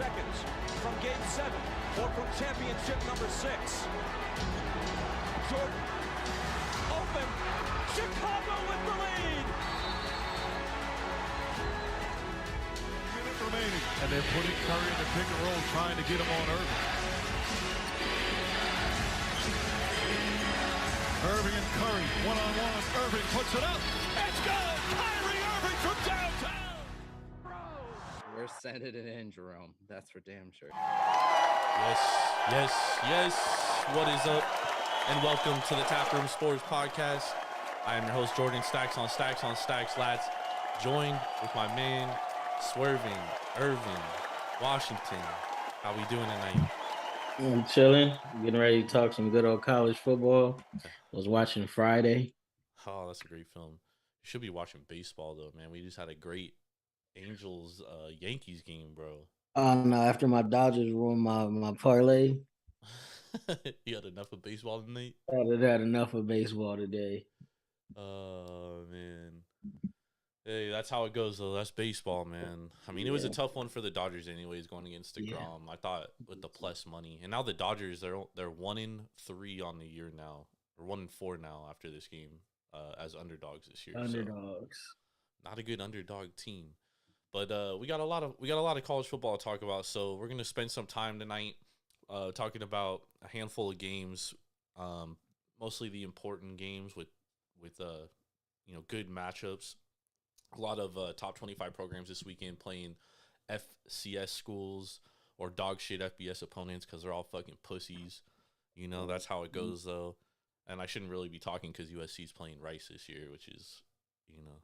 seconds from Game 7 or from championship number 6. Jordan, open, Chicago with the lead. Minute remaining, and they're putting Curry in the pick and roll, trying to get him on Ervin. Ervin and Curry, one-on-one. Ervin puts it up. It's good! Kyrie Irving from downtown! We're sending it in, Jerome. That's for damn sure. Yes. What is up? And welcome to the Taproom Sports Podcast. I am your host, Jordan. Stacks on stacks, lads. Joined with my man, Swerving, Ervin, Washington. How we doing tonight? I'm chilling, getting ready to talk some good old college football. Was watching Friday. Oh, that's a great film. You should be watching baseball, though, man. We just had a great Angels-Yankees game, bro. Oh, no, after my Dodgers ruined my parlay. You had enough of baseball tonight? I had enough of baseball today. Oh, man. Hey, that's how it goes, though. That's baseball, man. I mean, it was a tough one for the Dodgers anyways, going against DeGrom. Yeah. I thought with the plus money. And now the Dodgers, they're 1-3 on the year now. Or 1-4 now after this game as underdogs this year. Underdogs. So, not a good underdog team. But we got a lot of college football to talk about. So we're going to spend some time tonight talking about a handful of games, mostly the important games with good matchups. A lot of top 25 programs this weekend playing FCS schools or dog shit FBS opponents because they're all fucking pussies. You know, that's how it goes, though. And I shouldn't really be talking because USC's playing Rice this year, which is,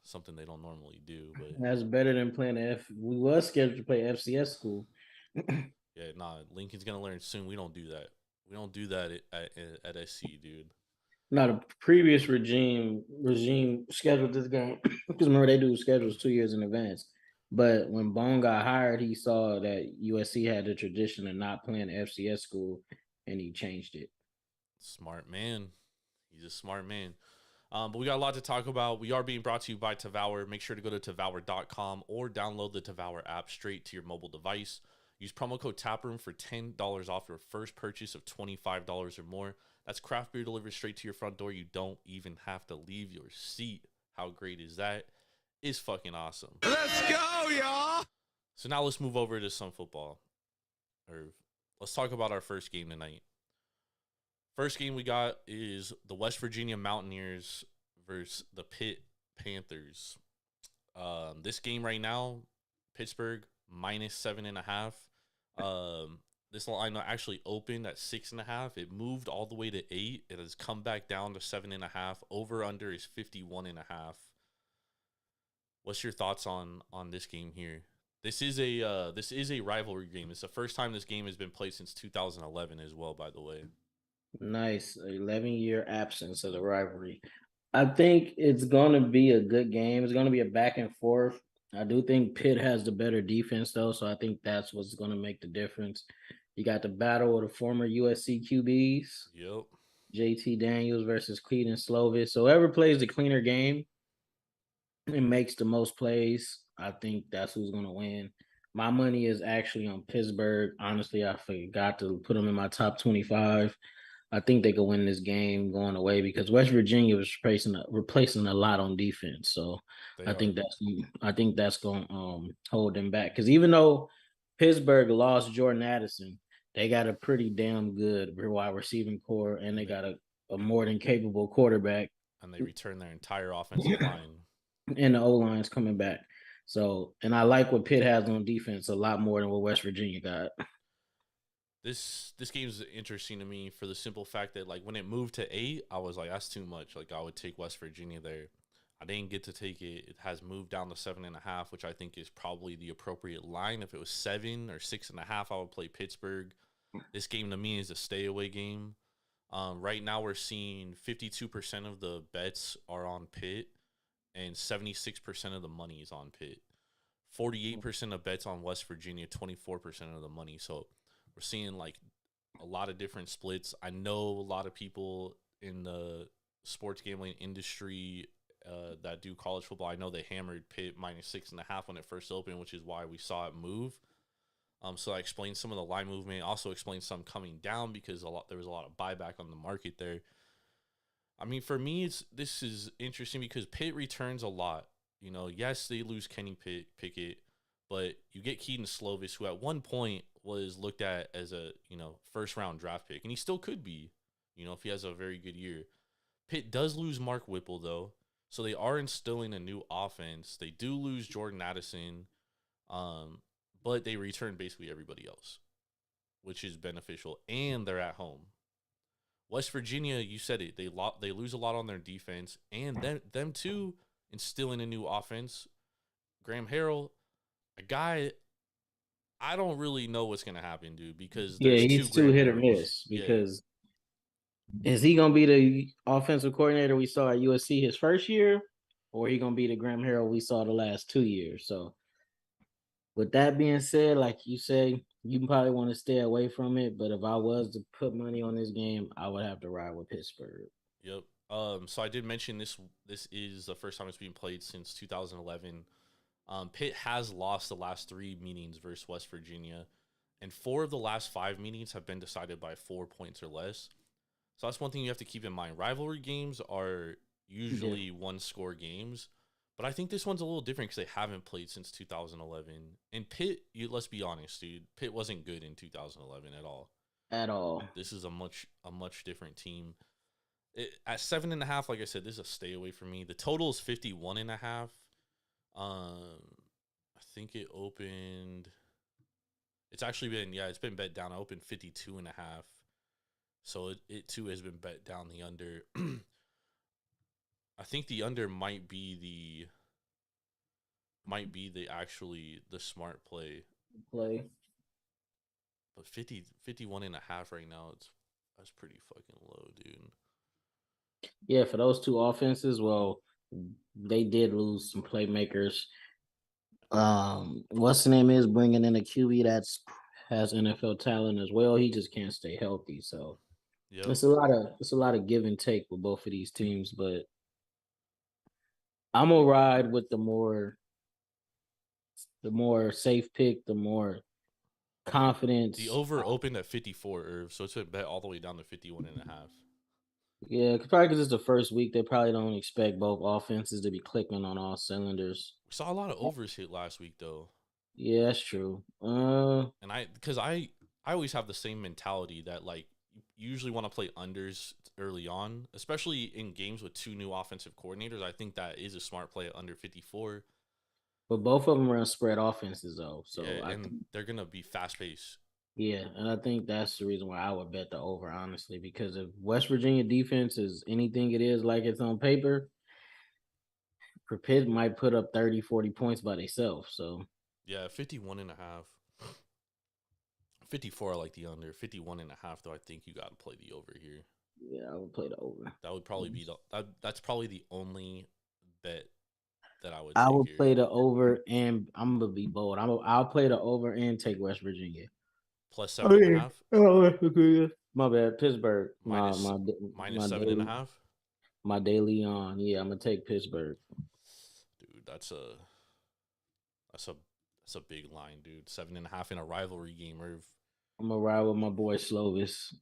something they don't normally do. But that's better than playing We was scheduled to play FCS school. Yeah, Lincoln's going to learn soon. We don't do that. We don't do that at SC, dude. No, the previous regime scheduled this game because remember they do schedules 2 years in advance. But when Bone got hired, he saw that USC had the tradition of not playing FCS school, and he changed it. Smart man. He's a smart man. But we got a lot to talk about. We are being brought to you by Tavour. Make sure to go to Tavour.com or download the Tavour app straight to your mobile device. Use promo code Taproom for $10 off your first purchase of $25 or more. That's craft beer delivered straight to your front door. You don't even have to leave your seat. How great is that? It's fucking awesome. Let's go, y'all! So now let's move over to some football. Let's talk about our first game tonight. First game we got is the West Virginia Mountaineers versus the Pitt Panthers. This game right now, Pittsburgh -7.5. This line actually opened at 6.5. It moved all the way to 8. It has come back down to 7.5. Over under is 51.5. What's your thoughts on this game here? This is a rivalry game. It's the first time this game has been played since 2011 as well, by the way. Nice. 11-year absence of the rivalry. I think it's going to be a good game. It's going to be a back and forth. I do think Pitt has the better defense, though, so I think that's what's going to make the difference. You got the battle of the former USC QBs. Yep. JT Daniels versus Cleveland Slovis. So whoever plays the cleaner game and makes the most plays, I think that's who's going to win. My money is actually on Pittsburgh. Honestly, I forgot to put them in my top 25. I think they could win this game going away because West Virginia was replacing a lot on defense. So I think that's going to hold them back. Because even though Pittsburgh lost Jordan Addison, they got a pretty damn good wide receiving core, and they got a more than capable quarterback. And they returned their entire offensive line. And the O-line's coming back. So, and I like what Pitt has on defense a lot more than what West Virginia got. This game is interesting to me for the simple fact that, like, when it moved to 8, I was like, that's too much. Like, I would take West Virginia there. I didn't get to take it. It has moved down to 7.5, which I think is probably the appropriate line. If it was 7 or 6.5, I would play Pittsburgh. This game to me is a stay-away game. Right now we're seeing 52% of the bets are on Pitt and 76% of the money is on Pitt. 48% of bets on West Virginia, 24% of the money. So we're seeing like a lot of different splits. I know a lot of people in the sports gambling industry that do college football. I know they hammered Pitt -6.5 when it first opened, which is why we saw it move. So I explained some of the line movement. Also explained some coming down because there was a lot of buyback on the market there. I mean, for me, this is interesting because Pitt returns a lot. You know, yes, they lose Kenny Pickett, but you get Keaton Slovis, who at one point was looked at as a first round draft pick, and he still could be. If he has a very good year. Pitt does lose Mark Whipple though, so they are instilling a new offense. They do lose Jordan Addison, but they return basically everybody else, which is beneficial, and they're at home. West Virginia, you said it. They lose a lot on their defense, and them too instilling a new offense. Graham Harrell, a guy I don't really know what's gonna happen, dude, because Yeah, there's two he's too Graham hit or Harrells. miss Yeah, because is he gonna be the offensive coordinator we saw at USC his first year, or he gonna be the Graham Harrell we saw the last 2 years? So, with that being said, like you say, you probably want to stay away from it. But if I was to put money on this game, I would have to ride with Pittsburgh. yep. So I did mention this. This is the first time it's being played since 2011. Pitt has lost the last 3 meetings versus West Virginia, and 4 of the last 5 meetings have been decided by 4 points or less. So that's one thing you have to keep in mind. Rivalry games are usually one-score games, but I think this one's a little different because they haven't played since 2011. And Pitt, let's be honest, dude, Pitt wasn't good in 2011 at all. At all. This is a much different team. At 7.5, like I said, this is a stay away from me. The total is 51.5. I think it opened. It's actually been it's been bet down. I opened 52.5. So it too has been bet down the under. I think the under might be the smart play. But 51.5 right now, that's pretty fucking low, dude. Yeah, for those two offenses, well, they did lose some playmakers. What's the name is bringing in a QB has NFL talent as well. He just can't stay healthy, so Yep. it's a lot of give and take with both of these teams. But I'm gonna ride with the more safe pick, the more confidence. The over opened at 54, Irv, so it's been bet all the way down to 51.5. Yeah, probably because it's the first week. They probably don't expect both offenses to be clicking on all cylinders. We saw a lot of overs hit last week, though. Yeah, that's true. And I always have the same mentality that like you usually want to play unders early on, especially in games with 2 new offensive coordinators. I think that is a smart play at under 54. But both of them run spread offenses though, so yeah, and they're gonna be fast paced. Yeah, and I think that's the reason why I would bet the over, honestly, because if West Virginia defense is anything it is like it's on paper, Pitt might put up 30, 40 points by themselves. So yeah, 51.5. 54 I like the under. 51.5 though, I think you gotta play the over here. Yeah, I would play the over. That would probably be that's probably the only bet that I would play the over, and I'm gonna be bold. I'll play the over and take West Virginia. Plus 7.5. Oh, my bad. Pittsburgh. Minus my 7.5. My daily on. Yeah, I'm gonna take Pittsburgh. Dude, that's a big line, dude. 7.5 in a rivalry game, Irv. I'm gonna ride with my boy Slovis.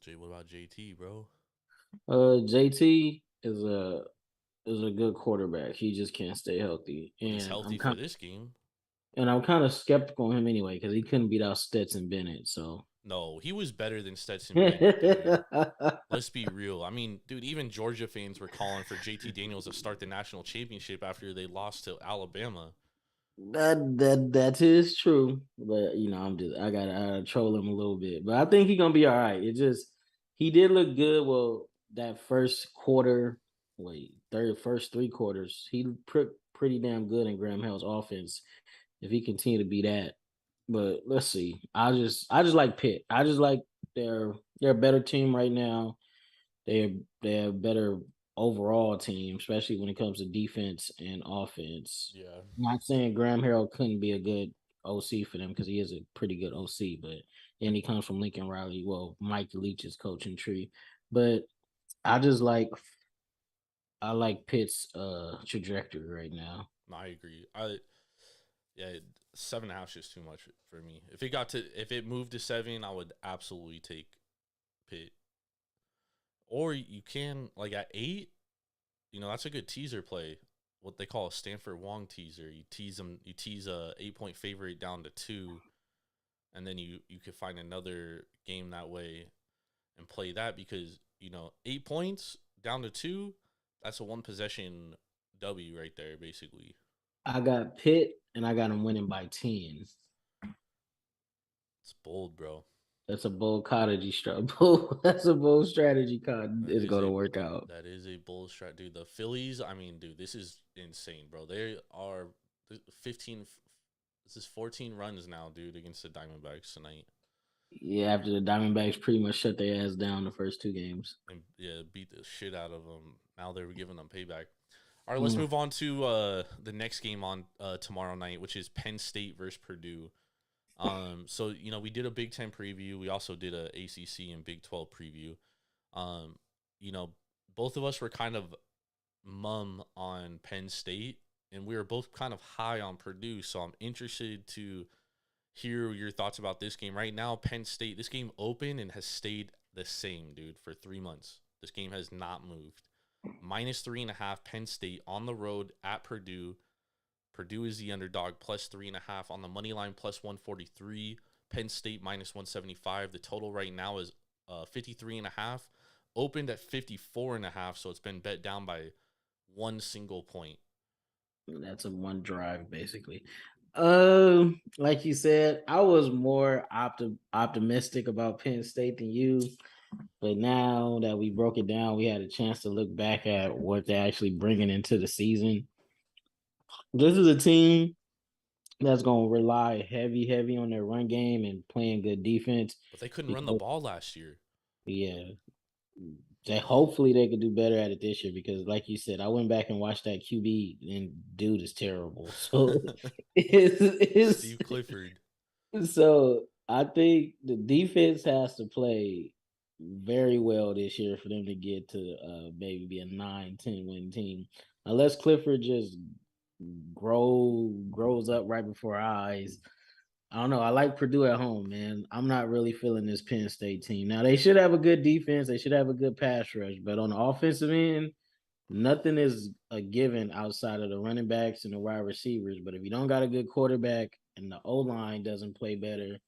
Jay, what about JT, bro? JT is a good quarterback. He just can't stay healthy. And he's healthy for this game. And I'm kind of skeptical on him anyway because he couldn't beat out Stetson Bennett. So no, he was better than Stetson Bennett. Dude. Let's be real. I mean, dude, even Georgia fans were calling for JT Daniels to start the national championship after they lost to Alabama. That is true, but I gotta troll him a little bit. But I think he's gonna be all right. He did look good. Well, that first quarter, first 3 quarters, he pretty damn good in Graham Hill's offense. If he continue to be that, but let's see. I just like Pitt. I just like they're a better team right now. They're a better overall team, especially when it comes to defense and offense. Yeah. I'm not saying Graham Harrell couldn't be a good OC for them because he is a pretty good OC, but then he comes from Lincoln Riley. Well, Mike Leach's coaching tree. But I like Pitt's trajectory right now. I agree. 7.5 is just too much for me. If it moved to 7, I would absolutely take Pitt. Or you can like at 8, that's a good teaser play. What they call a Stanford Wong teaser. You tease a 8-point favorite down to 2, and then you could find another game that way and play that because 8 points down to 2, that's a 1 possession W right there, basically. I got Pitt, and I got them winning by 10. It's bold, bro. That's a bold strategy. That's a bold strategy. It's going to work out. That is a bold strat, dude. The Phillies, I mean, dude, this is insane, bro. They are 15. This is 14 runs now, dude, against the Diamondbacks tonight. Yeah, after the Diamondbacks pretty much shut their ass down the first 2 games. And beat the shit out of them. Now they're giving them payback. All right, let's move on to the next game on tomorrow night, which is Penn State versus Purdue. So we did a Big Ten preview. We also did a ACC and Big 12 preview. Both of us were kind of mum on Penn State, and we were both kind of high on Purdue. So I'm interested to hear your thoughts about this game. Right now, Penn State, this game opened and has stayed the same, dude, for 3 months. This game has not moved. -3.5 Penn State on the road at Purdue. Purdue is the underdog, +3.5 on the money line, +143. Penn State -175. The total right now is 53.5. Opened at 54.5, so it's been bet down by 1 single point. That's a 1 drive, basically. Like you said, I was more optimistic about Penn State than you. But now that we broke it down, we had a chance to look back at what they're actually bringing into the season. This is a team that's going to rely heavy on their run game and playing good defense. But they couldn't run the ball last year. Yeah. Hopefully they could do better at it this year because, like you said, I went back and watched that QB, and dude is terrible. So it's Steve Clifford. So I think the defense has to play very well this year for them to get to maybe be a 9-10 win team. Unless Clifford just grows up right before our eyes. I don't know. I like Purdue at home, man. I'm not really feeling this Penn State team. Now, they should have a good defense. They should have a good pass rush. But on the offensive end, nothing is a given outside of the running backs and the wide receivers. But if you don't got a good quarterback and the O-line doesn't play better,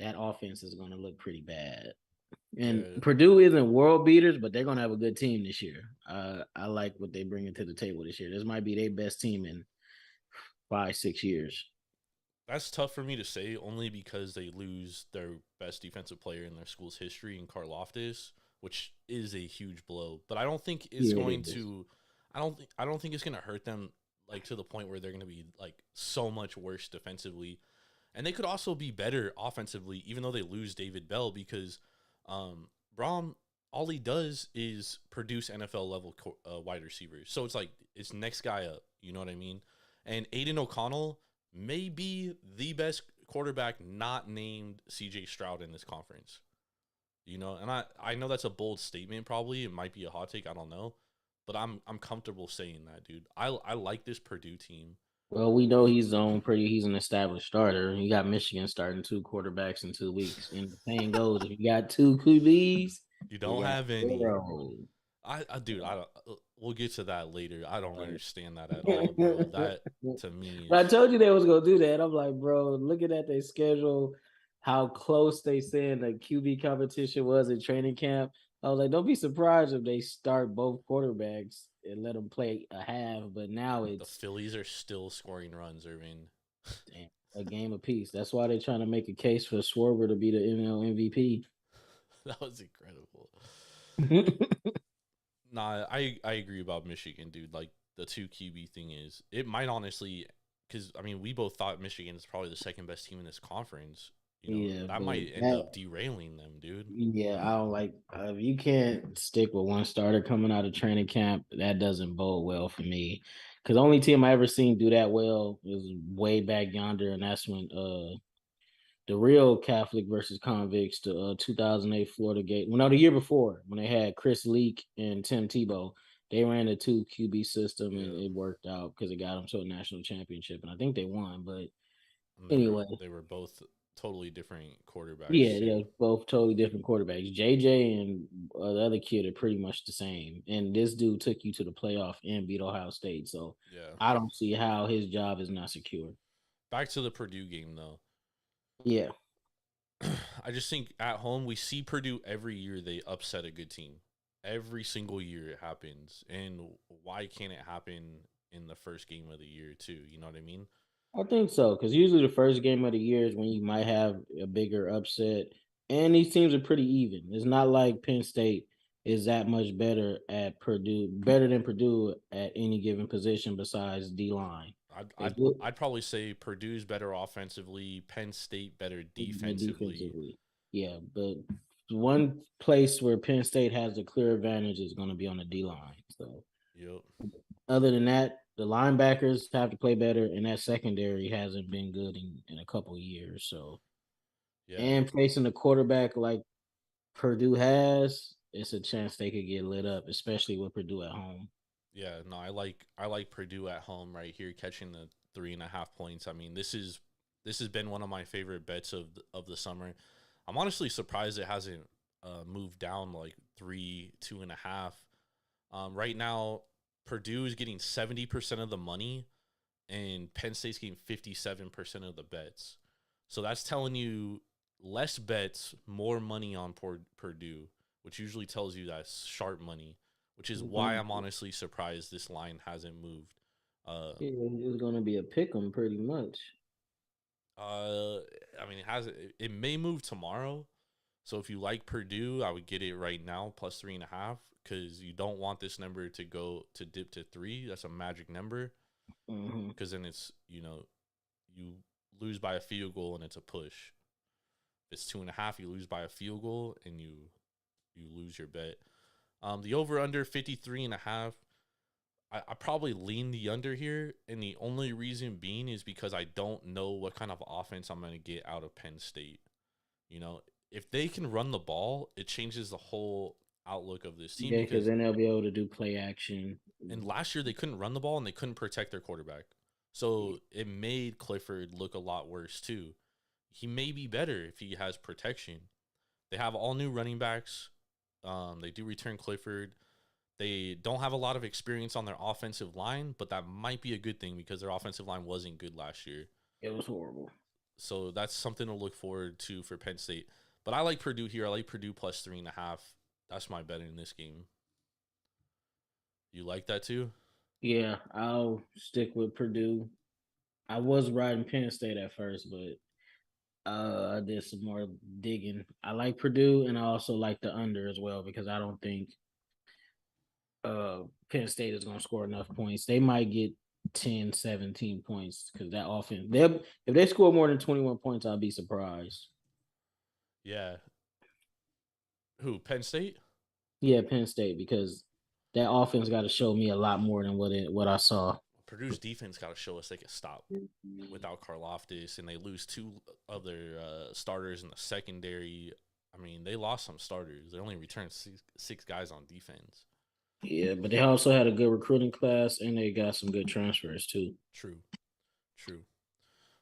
that offense is going to look pretty bad. And Purdue isn't world beaters, but they're going to have a good team this year. I like what they bring to the table this year. This might be their best team in 5-6 years. That's tough for me to say, only because they lose their best defensive player in their school's history in Karlaftis, which is a huge blow. But I don't think it's going to. I don't think it's going to hurt them like to the point where they're going to be like so much worse defensively, and they could also be better offensively, even though they lose David Bell because Braum, all he does is produce NFL level wide receivers. So it's like it's next guy up. You know what I mean? And Aiden O'Connell may be the best quarterback not named CJ Stroud in this conference. And I know that's a bold statement probably. It might be a hot take, I don't know. But I'm comfortable saying that, dude. I like this Purdue team. Well, we know he's an established starter. You got Michigan starting 2 quarterbacks in 2 weeks. And the saying goes, if you got 2 QBs, you don't have any. We'll get to that later. I don't understand that at all, bro. That to me. But I told you they was gonna do that. I'm like, bro, looking at their schedule, how close they saying the QB competition was in training camp. I was like, don't be surprised if they start both quarterbacks and let them play a half. But now it's the Phillies are still scoring runs, Ervin. Damn, a game apiece. That's why they're trying to make a case for Schwarber to be the ML MVP. That was incredible. Nah, I agree about Michigan, dude. Like the 2 QB thing is, it might honestly, because I mean, we both thought Michigan is probably the second best team in this conference. That might end up derailing them, dude. Yeah, I don't like if you can't stick with one starter coming out of training camp. That doesn't bode well for me. Because the only team I ever seen do that well was way back yonder, and that's when the real Catholic versus convicts, the 2008 Florida game. Well, no, the year before when they had Chris Leak and Tim Tebow, they ran a 2 QB system and it worked out because it got them to a national championship, and I think they won. But And Anyway, they were both totally different quarterbacks yeah, too. both totally different quarterbacks. JJ and the other kid are pretty much the same. And this dude took you to the playoff and beat Ohio State. So Yeah. I don't see how his job is not secure. Back to the Purdue game though. Yeah. I just think at home we see Purdue every year they upset a good team. Every single year it happens. And why can't it happen in the first game of the year too? You know what I mean? I think so, because usually the first game of the year is when you might have a bigger upset, and these teams are pretty even. It's not like Penn State is that much better than Purdue at any given position besides D line. I'd, They I'd do I'd probably say Purdue's better offensively, Penn State better the defensively. defensively, yeah. But one place where Penn State has a clear advantage is going to be on the D line. So Yep. other than that, the linebackers have to play better, and that secondary hasn't been good in a couple years. So Yeah. and facing a quarterback like Purdue has, it's a chance they could get lit up, especially with Purdue at home. Yeah. No, I like Purdue at home right here catching the 3.5 points. I mean, this has been one of my favorite bets of the summer. I'm honestly surprised it hasn't moved down like 2.5. Right now, Purdue is getting 70% of the money, and Penn State's getting 57% of the bets. So that's telling you less bets, more money on Purdue, which usually tells you that's sharp money, which is why I'm honestly surprised this line hasn't moved. Uh, It's going to be a pick 'em pretty much. I mean, it may move tomorrow. So if you like Purdue, I would get it right now plus 3.5 because you don't want this number to dip to 3. That's a magic number because then it's you lose by a field goal and it's a push. If it's 2.5, you lose by a field goal and you lose your bet. The over under 53.5. I probably lean the under here, and the only reason being is because I don't know what kind of offense I'm going to get out of Penn State. If they can run the ball, it changes the whole outlook of this team. Yeah, because then they'll be able to do play action. And last year they couldn't run the ball and they couldn't protect their quarterback, so it made Clifford look a lot worse too. He may be better if he has protection. They have all new running backs. They do return Clifford. They don't have a lot of experience on their offensive line, but that might be a good thing because their offensive line wasn't good last year. It was horrible. So that's something to look forward to for Penn State. But I like Purdue here. I like Purdue plus 3.5. That's my bet in this game. You like that too? Yeah, I'll stick with Purdue. I was riding Penn State at first, but I did some more digging. I like Purdue, and I also like the under as well because I don't think Penn State is going to score enough points. They might get 10, 17 points because that offense. If they score more than 21 points, I'll be surprised. Yeah. Who? Penn State? Yeah, Penn State because that offense got to show me a lot more than what I saw. Purdue's defense got to show us they can stop without Karlaftis, and they lose 2 of their starters in the secondary. I mean, they lost some starters. They only returned six guys on defense. Yeah, but they also had a good recruiting class, and they got some good transfers too. True.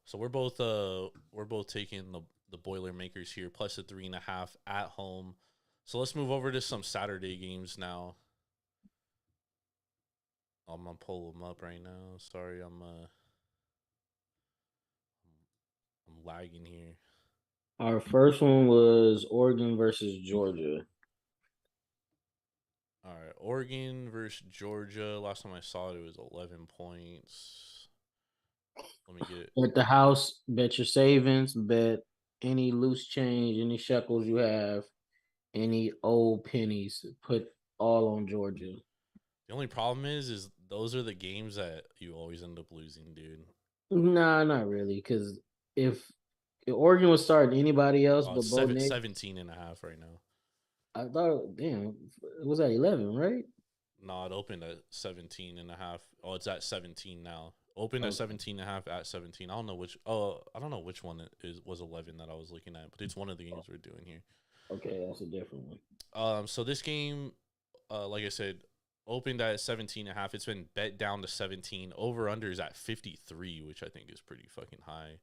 So we're both taking the Boilermakers here plus a 3.5 at home. So let's move over to some Saturday games now. I'm gonna pull them up right now. Sorry, I'm lagging here. Our first one was Oregon versus Georgia. All right, Oregon versus Georgia. Last time I saw it, it was 11 points. Let me get it. At the house, bet your savings, bet any loose change, any shekels you have, any old pennies, put all on Georgia. The only problem is those are the games that you always end up losing, dude. Nah, not really, because if Oregon was starting anybody else but Bo Nix, 17.5 right now. I thought, damn, it was at 11, right? No, it opened at 17.5. Oh, it's at 17 now. Opened at 17.5 at 17. I don't know which one was 11 that I was looking at, but it's one of the games we're doing here. Okay, that's a different one. So this game, like I said, opened at 17.5. It's been bet down to 17. Over under is at 53, which I think is pretty fucking high.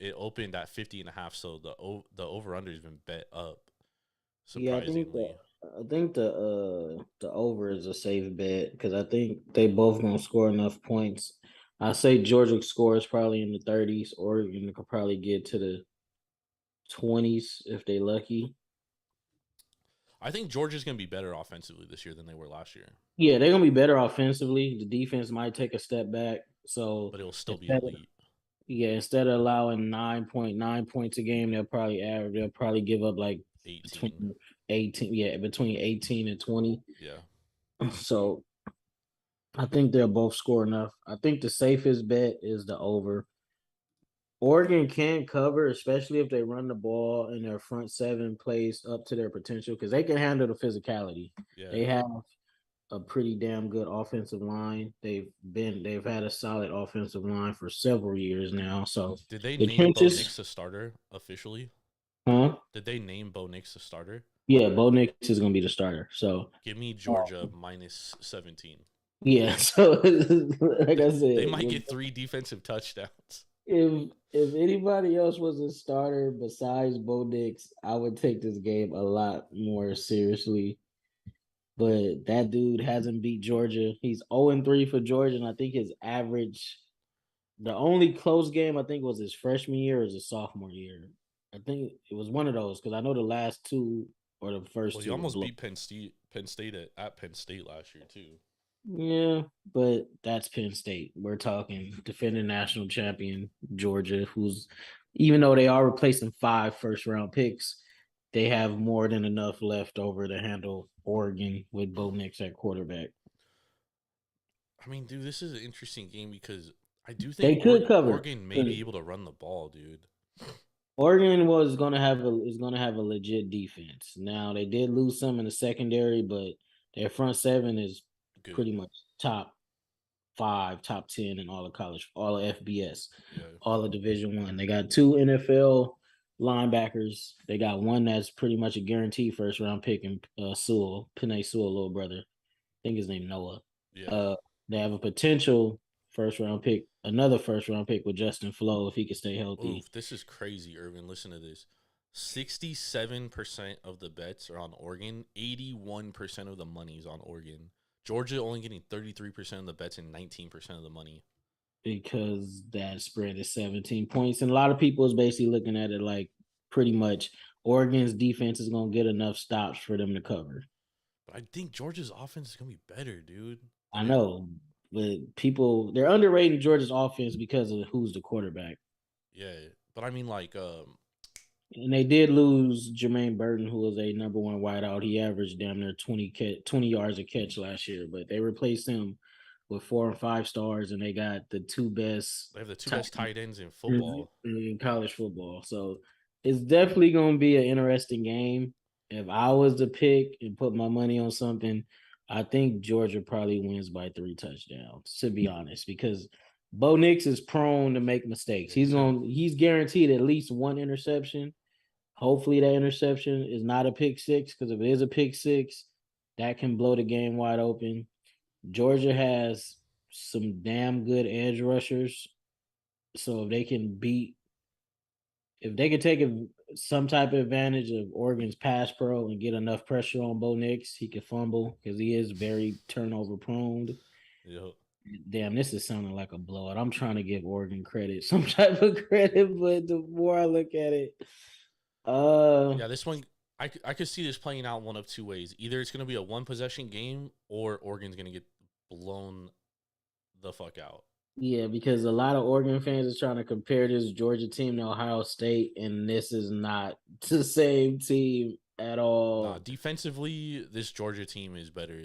It opened at 50.5, so the over under has been bet up. Yeah, Surprisingly, I think the over is a safe bet because I think they both gonna score enough points. I say Georgia scores probably in the 30s. Oregon could probably get to the 20s if they lucky. I think Georgia's gonna be better offensively this year than they were last year, Yeah, they're gonna be better offensively. The defense might take a step back. So but it'll still be instead of, elite. yeah, instead of allowing 9.9 points a game, they'll probably give up like 18. between 18, yeah, between 18 and 20. Yeah. So I think they'll both score enough. I think the safest bet is the over. Oregon can cover, especially if they run the ball and their front seven plays up to their potential because they can handle the physicality. Yeah. They have a pretty damn good offensive line. They've had a solid offensive line for several years now. So Did they the name Bo trenches, Nix a starter officially? huh? Did they name Bo Nix a starter? Yeah, Bo Nix is gonna be the starter. So Give me Georgia minus 17. yeah, so like I They said, might get 3 defensive touchdowns. if anybody else was a starter besides Bo Nix, I would take this game a lot more seriously. But that dude hasn't beat Georgia. He's 0-3 for Georgia, and I think his average, the only close game I think was his freshman year or his sophomore year. I think it was one of those because I know the last two or the first Well, he two were almost blown. beat Penn State at Penn State last year too. Yeah, but that's Penn State. We're talking defending national champion Georgia, who's even though they are replacing 5 first-round picks, they have more than enough left over to handle Oregon with Bo Nix at quarterback. I mean, dude, this is an interesting game because I do think They could cover Oregon may be because able to run the ball, dude. Oregon is gonna have a legit defense. Now they did lose some in the secondary, but their front seven is pretty Good. much top 5, top 10 in all of college, all of FBS, Yeah. all of Division One. They got 2 NFL linebackers. They got one that's pretty much a guaranteed first-round pick in Sewell, Penn Sewell, little brother. I think his name Noah. Yeah. Uh, they have a potential first-round pick, another first-round pick with Justin Flo if he can stay healthy. Oof, this is crazy, Ervin. Listen to this. 67% of the bets are on Oregon. 81% of the money is on Oregon. Georgia only getting 33% of the bets and 19% of the money. Because that spread is 17 points. And a lot of people is basically looking at it like pretty much Oregon's defense is going to get enough stops for them to cover. But I think Georgia's offense is going to be better, dude. I know, but they're underrating Georgia's offense because of who's the quarterback. Yeah. But I mean, like, And they did lose Jermaine Burton, who was a number one wideout. He averaged damn near 20 yards a catch last year, but they replaced him with 4 and 5 stars, and they got the two best they have the 2 best tight ends in in football. college football. So it's definitely going to be an interesting game. If I was to pick and put my money on something, I think Georgia probably wins by 3 touchdowns, to be honest, because Bo Nix is prone to make mistakes. He's guaranteed at least one interception. Hopefully that interception is not a pick six, because if it is a pick six, that can blow the game wide open. Georgia has some damn good edge rushers. So if they can take some type of advantage of Oregon's pass pro and get enough pressure on Bo Nix, he could fumble because he is very turnover prone. Yep. Damn, this is sounding like a blowout. I'm trying to give Oregon credit, some type of credit, but the more I look at it, Yeah, this one, I could see this playing out one of 2 ways. Either it's going to be a 1-possession game or Oregon's going to get blown the fuck out. yeah, because a lot of Oregon fans are trying to compare this Georgia team to Ohio State, and this is not the same team at Nah, all. defensively, this Georgia team is better.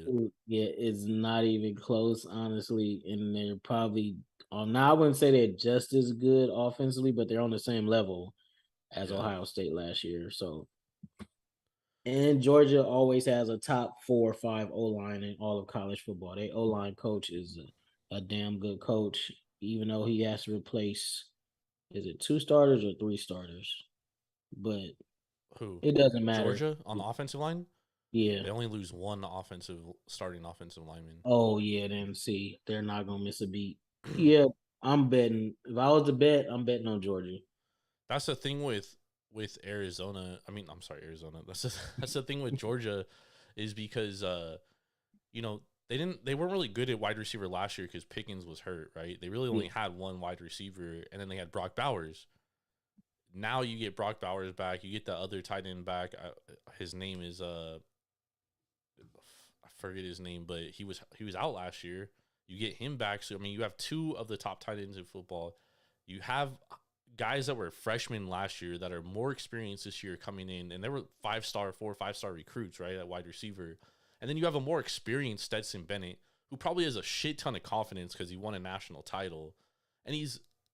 Yeah, it's not even close, honestly. And they're probably now I wouldn't say they're just as good offensively, but they're on the same level as Yeah. Ohio State last year. So, and Georgia always has a top 4 or 5 O line in all of college football. Their O line coach is a damn good coach, even though he has to replace, is it 2 starters or 3 starters? But Who? it doesn't matter. Georgia on the offensive line? Yeah. They only lose one starting offensive lineman. Oh yeah, then see, they're not gonna miss a beat. Yeah, I'm betting. If I was to bet, I'm betting on Georgia. That's the thing with Arizona. I mean, I'm sorry, Arizona. That's the thing with Georgia, is because you know, they weren't really good at wide receiver last year because Pickens was hurt, right? They really only had one wide receiver, and then they had Brock Bowers. Now you get Brock Bowers back, you get the other tight end back. His name is I forget his name, but he was out last year. You get him back, so I mean, you have two of the top tight ends in football. You have guys that were freshmen last year that are more experienced this year coming in, and they were 4 or 5-star recruits, right, at wide receiver. And then you have a more experienced Stetson Bennett, who probably has a shit ton of confidence because he won a national title, and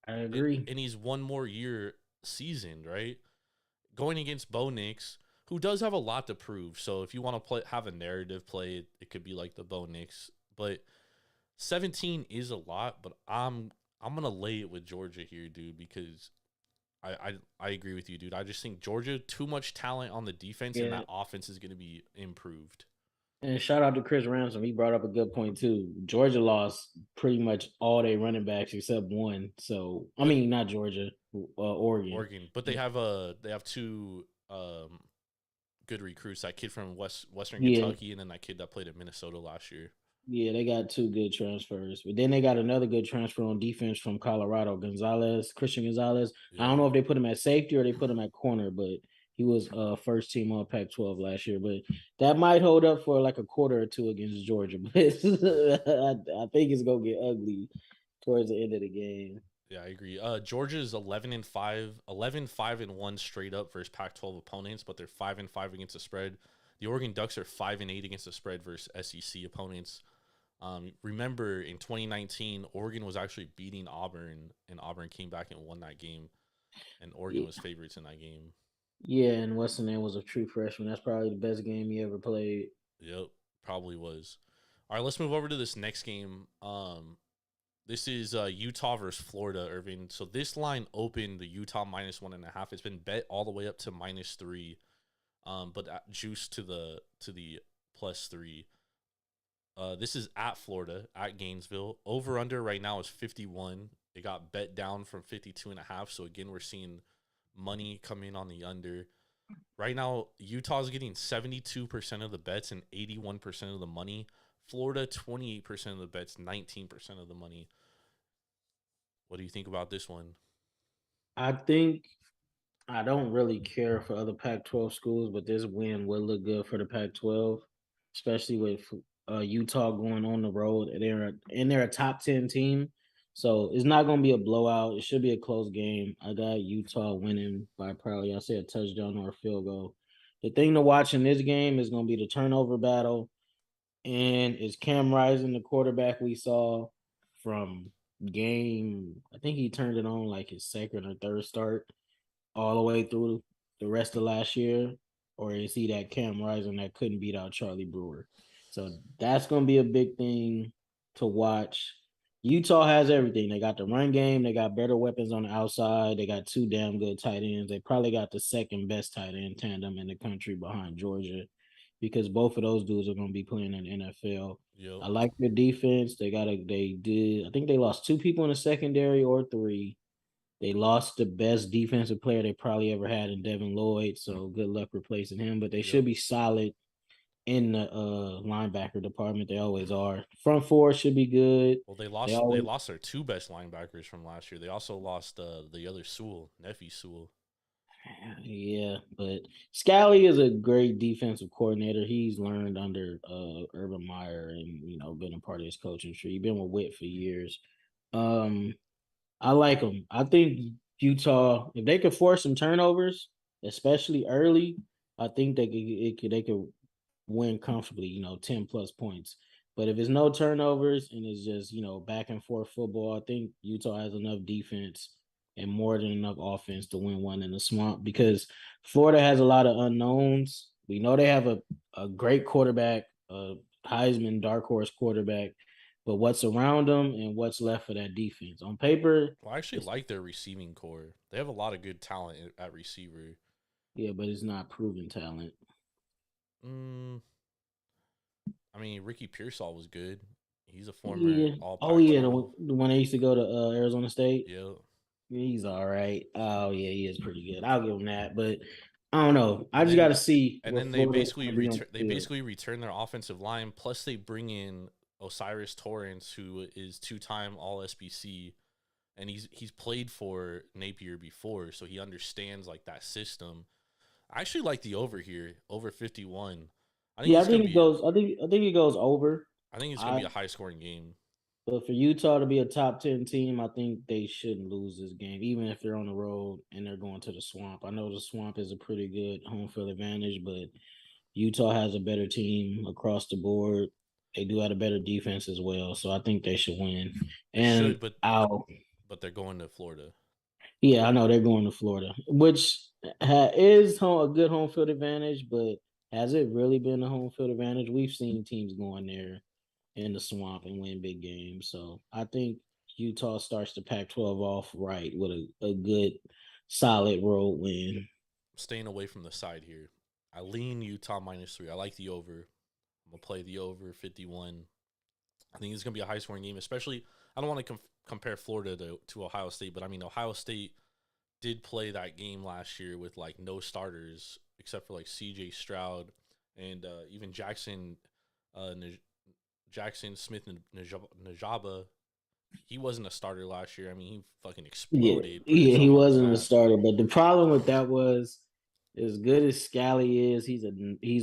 I agree. he's one more year seasoned, right? Going against Bo Nix, who does have a lot to prove. So if you want to have a narrative play, it could be like the Bo Nix, but 17 is a lot. But I'm gonna lay it with Georgia here, dude, because I agree with you, dude. I just think Georgia, too much talent on the defense, and that offense is gonna be improved. And shout out to Chris Ransom. He brought up a good point too. Georgia lost pretty much all their running backs except one. So I mean, not Georgia, Oregon. But they have two good recruits. That kid from Western Yeah. Kentucky, and then that kid that played at Minnesota last year. Yeah, they got two good transfers. But then they got another good transfer on defense from Colorado, Christian Gonzalez. Yeah. I don't know if they put him at safety or they put him at corner, but he was first team on Pac-12 last year. But that might hold up for like a quarter or two against Georgia. But I think it's gonna get ugly towards the end of the game. Yeah, I agree. Georgia's 11-5, 11-5-1 straight up versus Pac-12 opponents, but they're 5-5 against the spread. The Oregon Ducks are 5-8 against the spread versus SEC opponents. Remember, in 2019, Oregon was actually beating Auburn, and Auburn came back and won that game, and Oregon was favorites in that game. Yeah, and what's the name was a true freshman. That's probably the best game he ever played. Yep, probably was. All right, let's move over to this next game. This is Utah versus Florida, Ervin. So this line opened the Utah -1.5. It's been bet all the way up to -3, but juiced to the +3. This is at Florida, at Gainesville. Over under right now is 51. It got bet down from 52.5. So again, we're seeing money come in on the under. Right now, Utah's getting 72% of the bets and 81% of the money. Florida, 28% of the bets, 19% of the money. What do you think about this one? I think I don't really care for other Pac-12 schools, but this win will look good for the Pac-12, especially with Utah going on the road. They're a top 10 team, so it's not going to be a blowout. It should be a close game. I got Utah winning by probably, I say, a touchdown or a field goal. The thing to watch in this game is going to be the turnover battle, and is Cam Rising the quarterback we saw from game? I think he turned it on like his second or third start all the way through the rest of last year, or is he that Cam Rising that couldn't beat out Charlie Brewer? So that's going to be a big thing to watch. Utah has everything. They got the run game. They got better weapons on the outside. They got two damn good tight ends. They probably got the second best tight end tandem in the country behind Georgia, because both of those dudes are going to be playing in the NFL. Yep. I like their defense. I think they lost two people in the secondary or three. They lost the best defensive player they probably ever had in Devin Lloyd, so good luck replacing him. But they should be solid in the linebacker department. They always are. Front four should be good. Well, they lost their two best linebackers from last year. They also lost the other Sewell, Nephi Sewell. Yeah, but Scally is a great defensive coordinator. He's learned under Urban Meyer and been a part of his coaching tree. He's been with Witt for years. I like them. I think Utah, if they could force some turnovers, especially early, I think they could win comfortably, 10 plus points. But if it's no turnovers and it's just, back and forth football, I think Utah has enough defense and more than enough offense to win one in the swamp, because Florida has a lot of unknowns. We know they have a great quarterback, a Heisman dark horse quarterback, but what's around them and what's left for that defense on paper. Well, I actually like their receiving core. They have a lot of good talent at receiver. Yeah, but it's not proven talent. I mean, Ricky Pearsall was good. He's a former Yeah. All Oh yeah, the Pac-12. one they used to go to Arizona State. Yeah, Yeah, he's all right. Oh yeah, he is pretty good. I'll give him that. But I don't know. I and just got then to see and what then they Florida's basically going to be on return. the They field. basically return their offensive line. Plus, they bring in Osiris Torrance, who is two-time All SBC, and he's played for Napier before, so he understands like that system. I actually like the over here, over 51. I think Yeah, I it's gonna think it be. goes. I think it goes over. I think it's gonna I be a high-scoring game. But for Utah to be a top 10 team, I think they shouldn't lose this game, even if they're on the road and they're going to the Swamp. I know the Swamp is a pretty good home field advantage, but Utah has a better team across the board. They do have a better defense as well, so I think they should win. They And should, but I'll they're going to Florida. yeah, I know they're going to Florida, which is a good home field advantage, but has it really been a home field advantage? We've seen teams going there in the Swamp and win big games. So I think Utah starts the Pac-12 off right with a good, solid road win. Staying away from the side here. I lean Utah -3. I like the over. I'm gonna play the over 51. I think it's gonna be a high scoring game, especially. I don't want to compare Florida to Ohio State, but I mean Ohio State did play that game last year with like no starters except for like C.J. Stroud and even uh, Jackson Smith Najaba. He wasn't a starter last year. I mean, he fucking Yeah, exploded, put yeah, he himself on the wasn't a map. starter, but the problem with that was, as good as Scally is, he's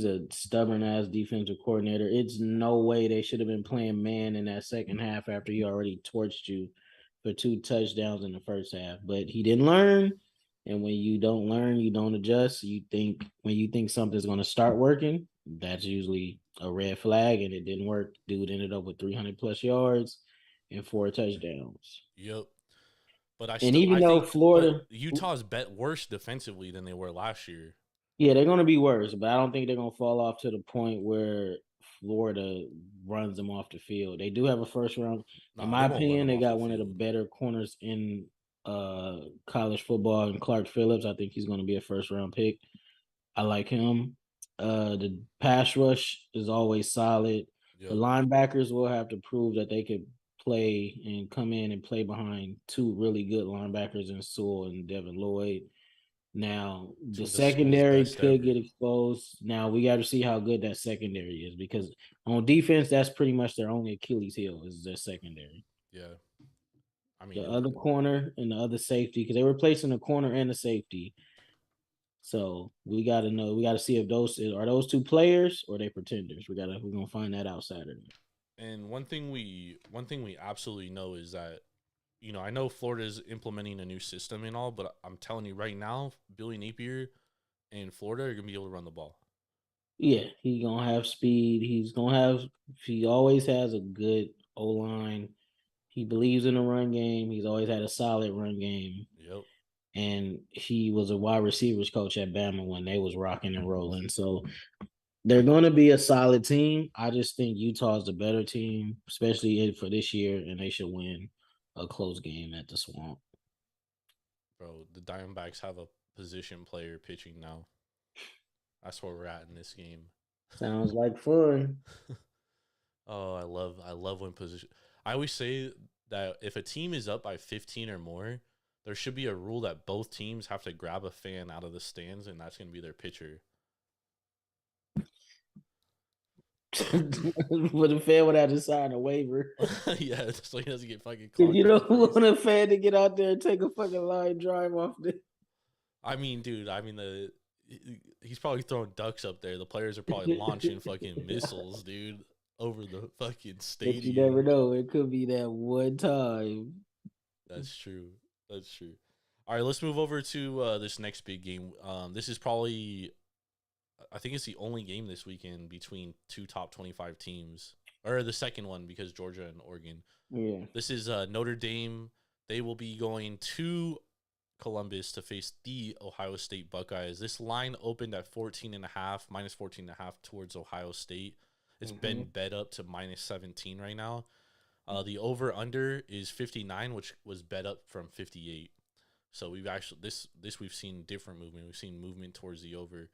a stubborn ass defensive coordinator. It's no way they should have been playing man in that second half after he already torched you for 2 touchdowns in the first half. But he didn't learn, and when you don't learn, you don't adjust. When you think something's going to start working, that's usually a red flag, and it didn't work. Dude ended up with 300 plus yards and 4 touchdowns. Yep. But And even I though think, but Florida, Utah's bet worse defensively than they were last year. yeah, they're going to be worse, but I don't think they're going to fall off to the point where Florida runs them off the field. They do have a first round. In Nah, my they won't run opinion, them they off got the one of the field. better corners in college football, and Clark Phillips. I think he's going to be a first round pick. I like him. The pass rush is always solid. The Yep. linebackers will have to prove that they could play and come in and play behind two really good linebackers in Sewell and Devin Lloyd. Now, the Two of the school's secondary best could ever. get exposed. Now, we got to see how good that secondary is, because on defense, that's pretty much their only Achilles heel is their secondary. Yeah. I mean, The other corner and the other safety, because they were placing a corner and a safety. So we got to know. We got to see if those two players or they pretenders. We're gonna find that out Saturday. and one thing we absolutely know is that I know Florida's implementing a new system and all, but I'm telling you right now, Billy Napier and Florida are gonna be able to run the ball. Yeah, he gonna have speed. He's gonna have. He always has a good O line. He believes in the run game. He's always had a solid run game. Yep. And he was a wide receivers coach at Bama when they was rocking and rolling. So they're going to be a solid team. I just think Utah is the better team, especially for this year, and they should win a close game at the Swamp. Bro, the Diamondbacks have a position player pitching now. That's where we're at in this game. Sounds like fun. Oh, I love when position. I always say that if a team is up by 15 or more, there should be a rule that both teams have to grab a fan out of the stands, and that's going to be their pitcher. But the fan would have to sign a waiver. Yeah, so he doesn't get fucking If clocked. you don't want a fan to get out there and take a fucking line drive off the. I mean, dude, he's probably throwing ducks up there. The players are probably launching fucking missiles, dude, over the fucking stadium. But you never know. It could be that one time. That's true. That's true. All right, let's move over to this next big game. This is probably, I think it's the only game this weekend between two top 25 teams, or the second one because Georgia and Oregon. Yeah. This is Notre Dame. They will be going to Columbus to face the Ohio State Buckeyes. This line opened at 14.5, minus 14.5 towards Ohio State. It's been bet up to minus 17 right now. The over under is 59, which was bet up from 58. So we've actually we've seen different movement. We've seen movement towards the over.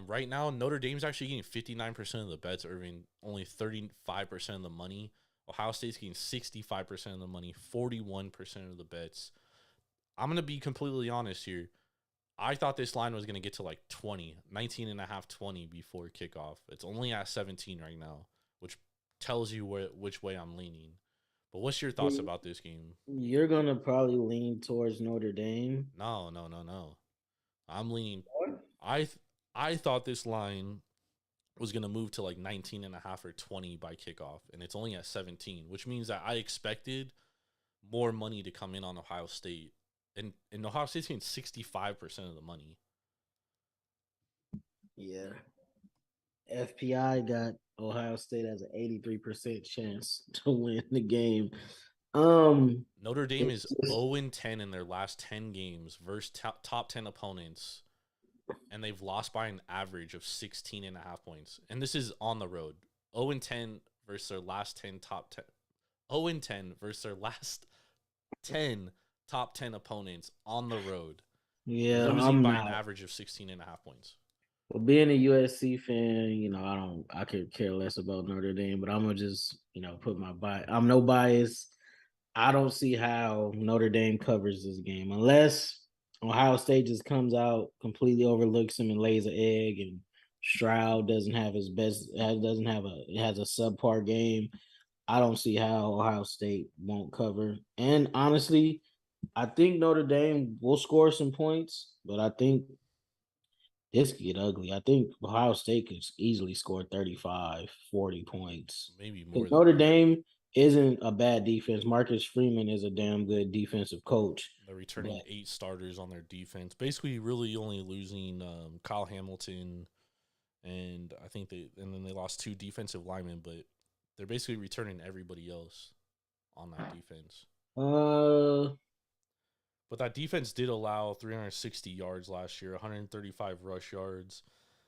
Right now, Notre Dame's actually getting 59% of the bets, Ervin. Only 35% of the money. Ohio State's getting 65% of the money, 41% of the bets. I'm going to be completely honest here. I thought this line was going to get to like 19.5, 20 before kickoff. It's only at 17 right now, which tells you which way I'm leaning. But what's your thoughts about this game? You're gonna probably lean towards Notre Dame. No. I'm leaning. I thought this line was going to move to like 19.5 or 20 by kickoff, and it's only at 17, which means that I expected more money to come in on Ohio State. And Ohio State's getting 65% of the money. Yeah. FPI got Ohio State as an 83% chance to win the game. Notre Dame is 0-10 in their last 10 games versus top 10 opponents, and they've lost by an average of 16.5 points. And this is on the road. 0-10 versus their last 10 top 10. 0-10 versus their last 10 top 10 opponents on the road. Yeah, losing by an average of 16.5 points. Well, being a USC fan, I could care less about Notre Dame, but I'm gonna just, put my bias. I'm no bias. I don't see how Notre Dame covers this game unless Ohio State just comes out, completely overlooks him and lays an egg, and Stroud doesn't have his best, has a subpar game. I don't see how Ohio State won't cover. And honestly, I think Notre Dame will score some points, but I think this could get ugly. I think Ohio State could easily score 35, 40 points. Maybe more than Notre that. Dame isn't a bad defense. Marcus Freeman is a damn good defensive coach. They're returning 8 starters on their defense. Basically, really only losing Kyle Hamilton, and I think then they lost 2 defensive linemen, but they're basically returning everybody else on that defense. But that defense did allow 360 yards last year, 135 rush yards.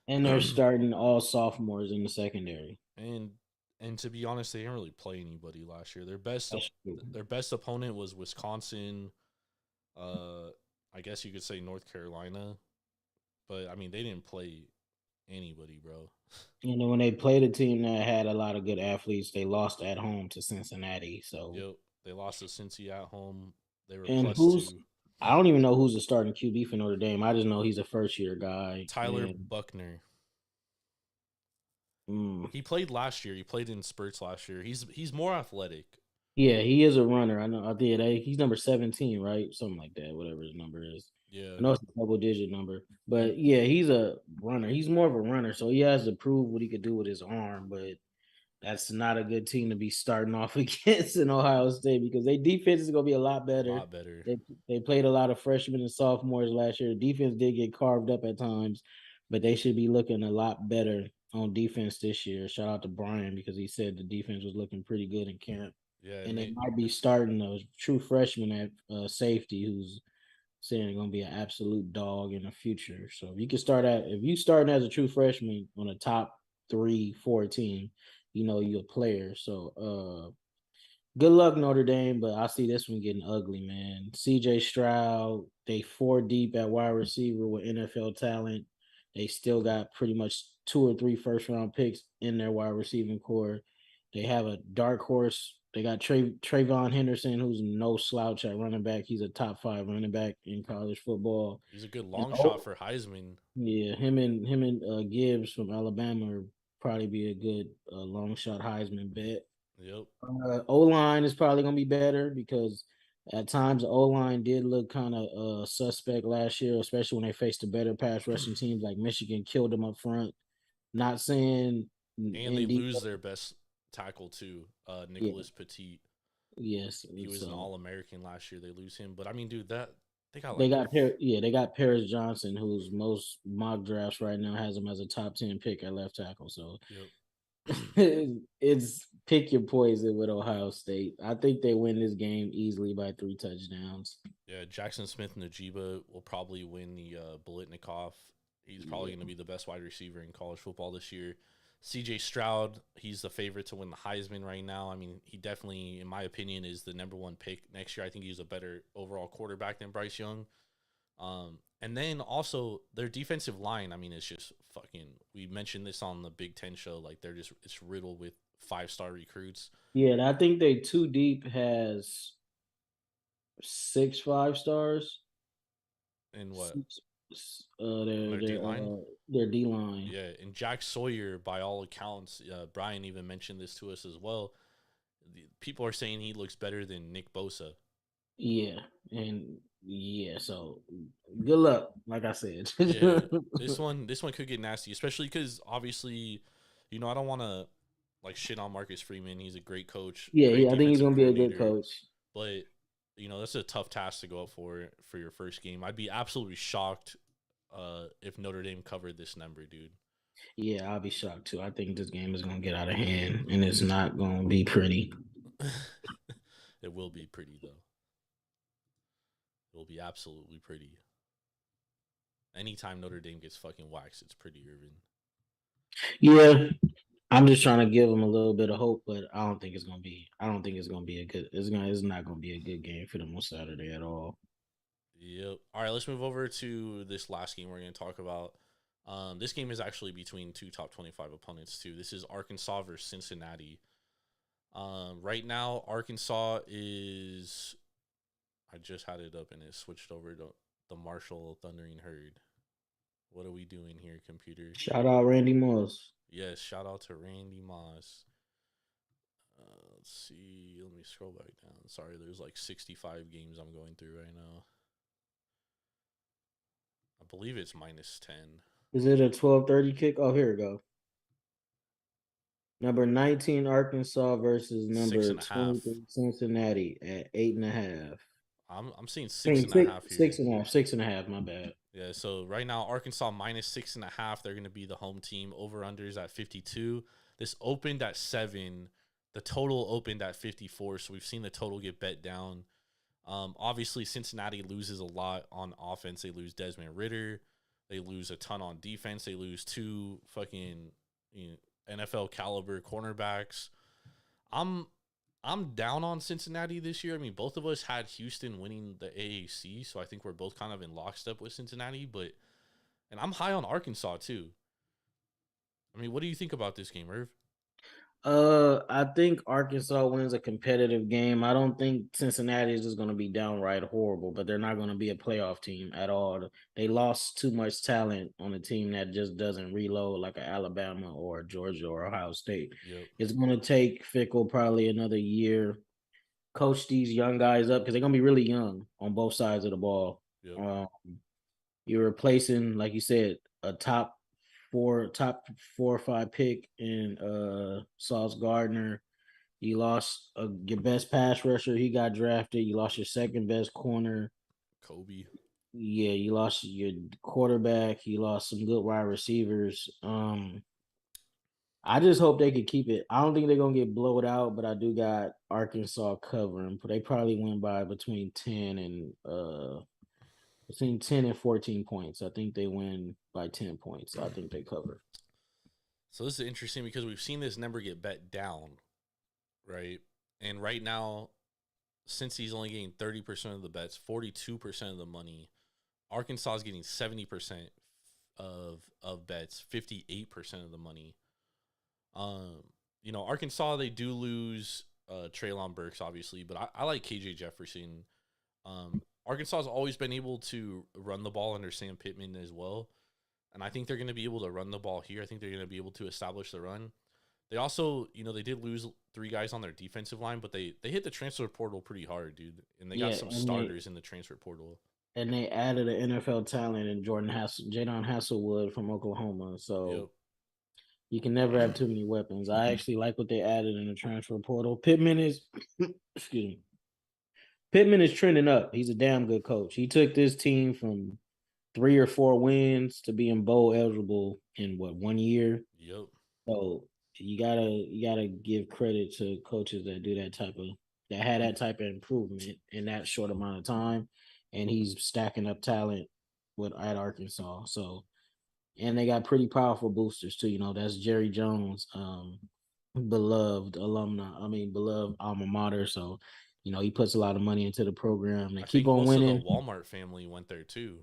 And they're starting all sophomores in the secondary. And to be honest, they didn't really play anybody last year. Their best opponent was Wisconsin. I guess you could say North Carolina. But, I mean, they didn't play anybody, bro. And then when they played a team that had a lot of good athletes, they lost at home to Cincinnati. So yep, they lost to Cincy at home. They were and +2. I don't even know who's the starting QB for Notre Dame. I just know he's a first-year guy. Tyler Buckner. He played last year. He played in spurts last year. He's more athletic. Yeah, he is a runner. I know. He's number 17, right? Something like that. Whatever his number is. Yeah, I know it's a double-digit number, but yeah, he's a runner. He's more of a runner, so he has to prove what he could do with his arm. But that's not a good team to be starting off against in Ohio State because their defense is going to be a lot better. They played a lot of freshmen and sophomores last year. The defense did get carved up at times, but they should be looking a lot better on defense this year. Shout out to Brian because he said the defense was looking pretty good in camp. Yeah, and they might be starting a true freshman at safety who's saying they're going to be an absolute dog in the future. So if you starting as a true freshman on a top 3-4 team, you're a player. So good luck, Notre Dame, but I see this one getting ugly, man. CJ Stroud, they 4 deep at wide receiver with NFL talent. They still got pretty much 2 or 3 first-round picks in their wide receiving core. They have a dark horse. They got Trayvon Henderson, who's no slouch at running back. He's a top 5 running back in college football. He's a good long shot for Heisman. Yeah, him and Gibbs from Alabama are probably be a good long shot Heisman bet. Yep. O-line is probably going to be better because at times the O-line did look kind of suspect last year, especially when they faced the better pass rushing teams like Michigan killed them up front. Not saying and they lose their best tackle too, Nicholas Petit. Yes, he was an All-American last year. They lose him, but I mean, dude, they got Paris Johnson, who's most mock drafts right now has him as a top 10 pick at left tackle. So it's pick your poison with Ohio State. I think they win this game easily by 3 touchdowns. Yeah, Jackson Smith-Njigba will probably win the Biletnikoff. He's probably going to be the best wide receiver in college football this year. CJ Stroud, he's the favorite to win the Heisman right now. I mean, he definitely, in my opinion, is the number 1 pick next year. I think he's a better overall quarterback than Bryce Young. And then also their defensive line, I mean, it's just fucking, we mentioned this on the Big Ten show, like it's riddled with 5-star recruits. Yeah, I think they Too Deep has 6 5 stars. And what? Six, On their D line? their D line. Yeah, and Jack Sawyer, by all accounts, Brian even mentioned this to us as well. People are saying he looks better than Nick Bosa. Yeah, and yeah, so good luck. Like I said, Yeah, this one could get nasty, especially because obviously, I don't want to like shit on Marcus Freeman. He's a great coach, great I think he's defensive gonna be a good coordinator, coach. but that's a tough task to go up for your first game. I'd be absolutely shocked if Notre Dame covered this number, dude. Yeah, I'll be shocked too. I think this game is gonna get out of hand, and it's not gonna be pretty. It will be pretty though. It will be absolutely pretty. Anytime Notre Dame gets fucking waxed, it's pretty, Ervin. Yeah, I'm just trying to give them a little bit of hope, but I don't think it's gonna be. I don't think it's gonna be a good. It's not gonna be a good game for them on Saturday at all. Yep. All right, let's move over to this last game we're going to talk about. This game is actually between two top 25 opponents too. This is Arkansas versus Cincinnati. Right now, Arkansas is. I just had it up and it switched over to the Marshall Thundering Herd. What are we doing here, computer? Shout out Randy Moss. Yes, shout out to Randy Moss. Let's see. Let me scroll back down. Sorry, there's like 65 games I'm going through right now. I believe it's -10. Is it a 12:30 kick? Oh, here we go. Number 19 Arkansas versus number 23 Cincinnati at 8.5. I'm seeing 6.5 here. 6.5. 6.5. My bad. Yeah. So right now Arkansas -6.5. They're going to be the home team. Over unders at 52. This opened at 7. The total opened at 54. So we've seen the total get bet down. Obviously, Cincinnati loses a lot on offense. They lose Desmond Ridder. They lose a ton on defense. They lose 2 fucking NFL caliber cornerbacks. I'm down on Cincinnati this year. I mean, both of us had Houston winning the AAC, so I think we're both kind of in lockstep with Cincinnati. And I'm high on Arkansas too. I mean, what do you think about this game, Irv? I think Arkansas wins a competitive game. I don't think Cincinnati is just going to be downright horrible, but they're not going to be a playoff team at all. They lost too much talent on a team that just doesn't reload like an Alabama or Georgia or Ohio State. Yep. It's going to take Fickle probably another year, coach these young guys up because they're going to be really young on both sides of the ball. Yep. You're replacing, like you said, a top 4 or 5 pick in Sauce Gardner. You lost your best pass rusher. He got drafted. You lost your second best corner, Kobe. Yeah, you lost your quarterback. You lost some good wide receivers. I just hope they could keep it. I don't think they're gonna get blowed out, but I do got Arkansas covering. But they probably win by between 10 and 14 points. I think they win by 10 points. I think they cover. So this is interesting because we've seen this number get bet down, right? And right now, since he's only getting 30% of the bets, 42% of the money, Arkansas is getting 70% of bets, 58% of the money. Arkansas, they do lose Treylon Burks, obviously, but I like KJ Jefferson. Arkansas has always been able to run the ball under Sam Pittman as well. And I think they're going to be able to run the ball here. I think they're going to be able to establish the run. They also, they did lose 3 guys on their defensive line, but they hit the transfer portal pretty hard, dude. And they got some starters in the transfer portal. And they added an NFL talent in Jadon Hasselwood from Oklahoma. So you can never have too many weapons. I actually like what they added in the transfer portal. Pittman is, excuse me. Pittman is trending up. He's a damn good coach. He took this team from 3 or 4 wins to being bowl eligible in 1 year. Yep. So you gotta give credit to coaches that do that had that type of improvement in that short amount of time, and he's stacking up talent at Arkansas. So, and they got pretty powerful boosters too. That's Jerry Jones, beloved alma mater. So, he puts a lot of money into the program. They keep on winning. Most of the Walmart family went there too.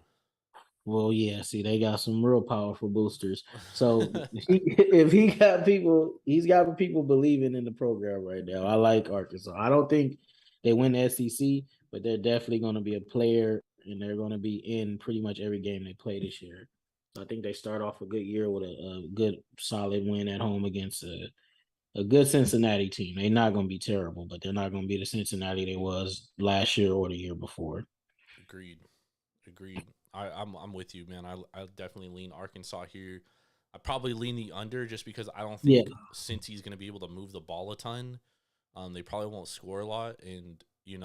Well, yeah. See, they got some real powerful boosters. So if he got people, he's got people believing in the program right now. I like Arkansas. I don't think they win the SEC, but they're definitely going to be a player, and they're going to be in pretty much every game they play this year. So I think they start off a good year with a good, solid win at home against a good Cincinnati team. They're not going to be terrible, but they're not going to be the Cincinnati they was last year or the year before. Agreed. I'm with you, man. I definitely lean Arkansas here. I probably lean the under just because I don't think since he's going to be able to move the ball a ton, they probably won't score a lot. And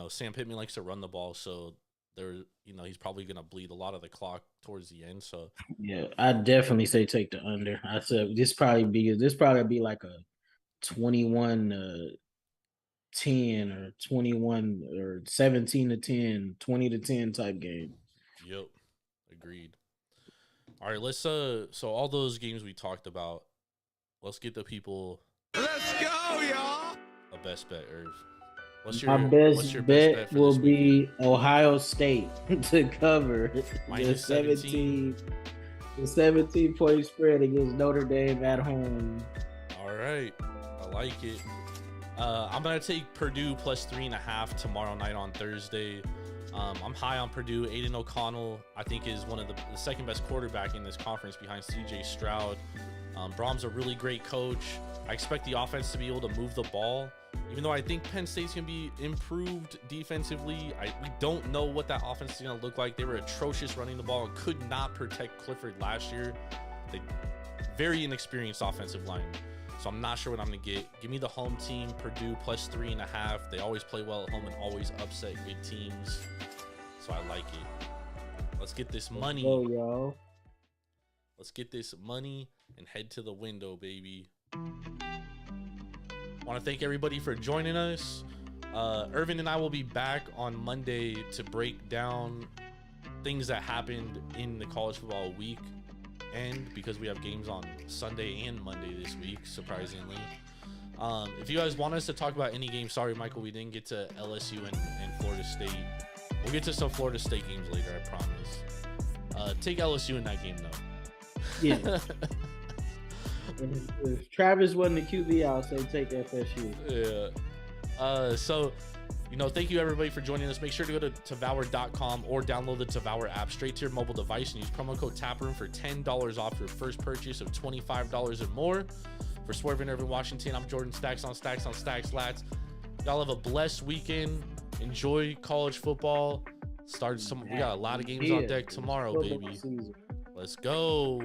Sam Pittman likes to run the ball, so he's probably going to bleed a lot of the clock towards the end. So yeah, I definitely say take the under. I said this probably be like a 21-10 or 21 or 17-10, 20-10 type game. Yep. Agreed. All right, let's so all those games we talked about, let's get the people. Let's go, y'all. A best bet, Irv. My best bet will be Ohio State to cover the 17-point spread against Notre Dame at home. All right, I like it. I'm gonna take Purdue plus 3.5 tomorrow night on Thursday. I'm high on Purdue. Aiden O'Connell, I think, is one of the second best quarterback in this conference behind C.J. Stroud. Brom's a really great coach. I expect the offense to be able to move the ball, even though I think Penn State's going to be improved defensively. We don't know what that offense is going to look like. They were atrocious running the ball and could not protect Clifford last year. Very inexperienced offensive line. So I'm not sure what I'm going to get. Give me the home team, Purdue plus 3.5. They always play well at home and always upset good teams. So I like it. Let's get this money. Let's go, y'all. Let's get this money and head to the window, baby. Want to thank everybody for joining us. Ervin and I will be back on Monday to break down things that happened in the college football week. And because we have games on Sunday and Monday this week, surprisingly. If you guys want us to talk about any game, sorry, Michael, we didn't get to LSU and Florida State. We'll get to some Florida State games later, I promise. Take LSU in that game, though. Yeah. If Travis wasn't the QB, I'll say take FSU. Yeah. So, thank you everybody for joining us. Make sure to go to Tavour.com or download the Tavour app straight to your mobile device and use promo code Taproom for $10 off your first purchase of $25 or more. For Swerve and Ervin Washington, I'm Jordan. Stacks on Stacks on Stacks Lats. Y'all have a blessed weekend. Enjoy college football. We got a lot of games on deck tomorrow, baby. Let's go.